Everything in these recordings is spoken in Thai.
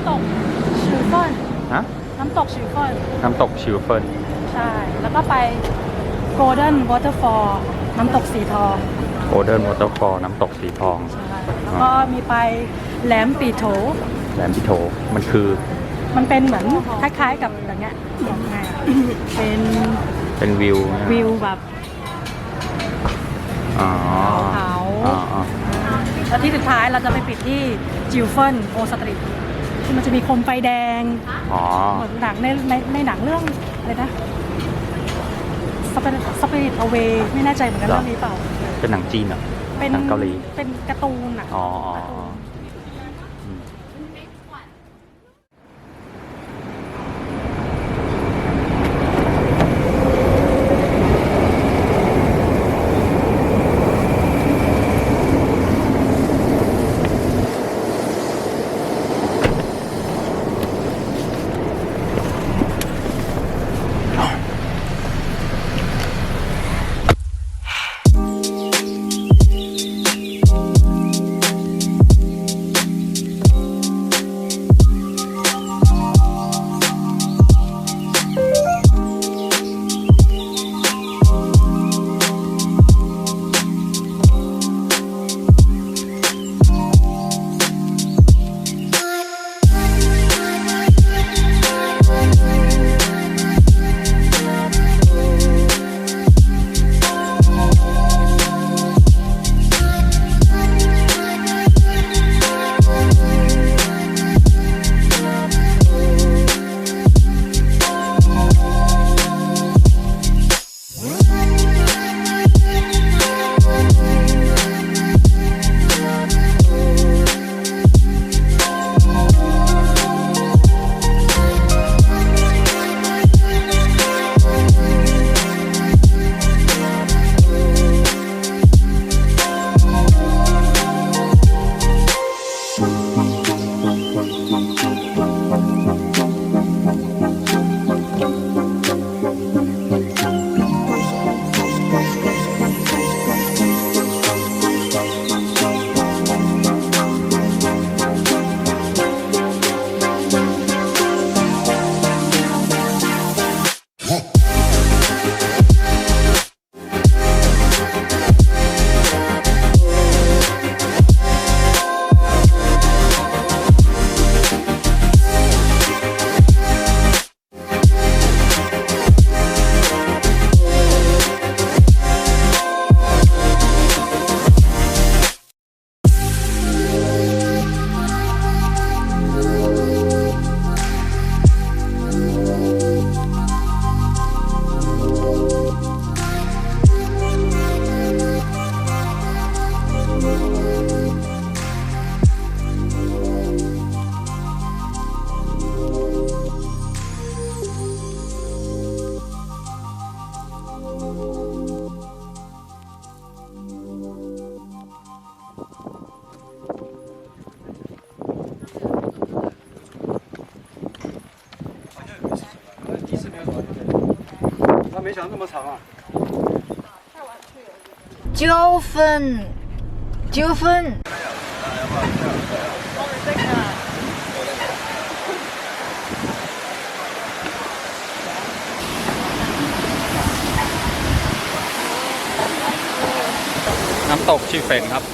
ำตกชิวเฟิน ฮะ น้ำตกชิวเฟิน น้ำตกชิวเฟิน ใช่แล้วก็ไป Golden Waterfall น้ำตกสีทอง โกลเด้นวอเตอร์ฟอลน้ำตกสีทอง ใช่แล้วก็มีไปแหลมปีโถ แหลมพิโถมันคือ มันเป็นเหมือนคล้ายๆกับอย่างเงี้ยบอกไงอะเป็น วิว วิวแบบ อ๋อ เขา อ๋อ แล้วที่สุดท้ายเราจะไปปิดที่จิวเฟินโอสตรีทที่มันจะมีโคมไฟแดง อ๋อ เหมือนหนังในหนังเรื่องอะไรนะสปิริตเอาเวย์ไม่แน่ใจเหมือนกันเรื่องนี้เปล่า เป็นหนังจีนเหรอ เป็น หนังเกาหลี เป็นการ์ตูนอ่ะ อ๋อ 他没想那么长啊。纠纷，纠纷。น้ำตกชิเฟนครับ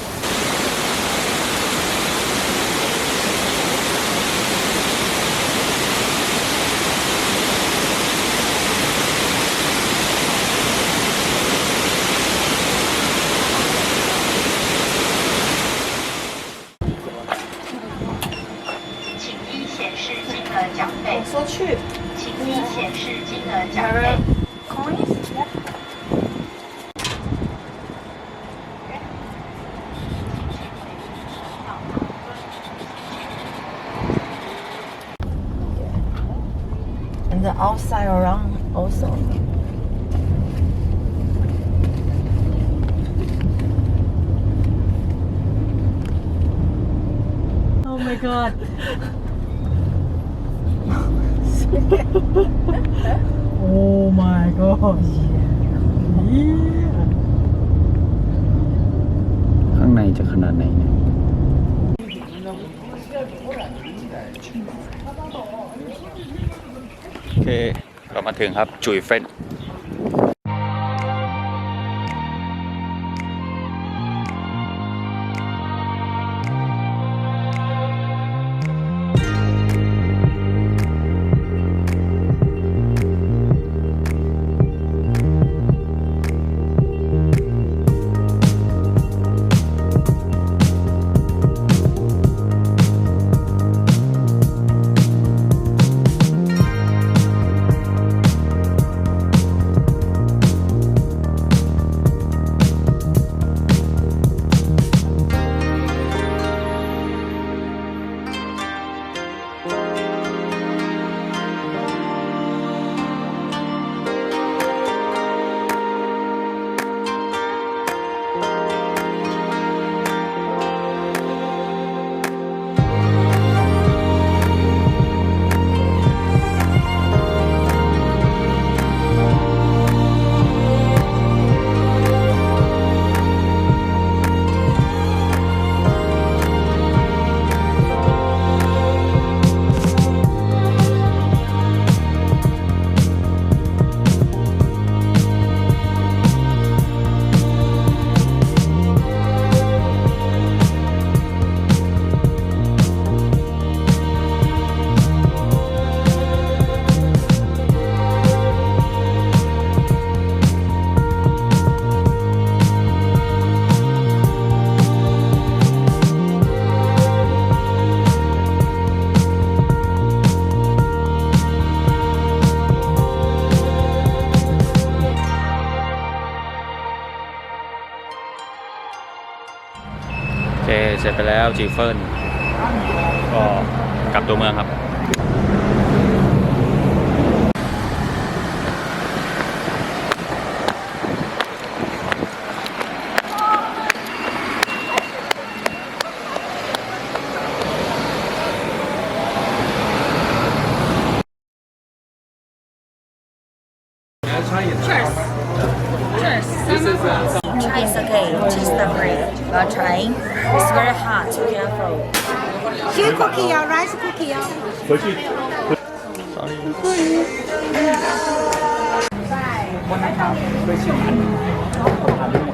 说去，请你显示金额奖费。And the outside around also. Oh my god Oh my god ข้างในจะขนาดไหนเนี่ย โอเคเรามาถึงครับจุยเฟนโอเคเสร็จไปแล้วจิวเฟินก็กลับตัวเมืองครับTry is okay, just the free. Not trying. It's very hot. Be careful. Two cookie or rice cookie or วันนั้นครับเคยชิมอัน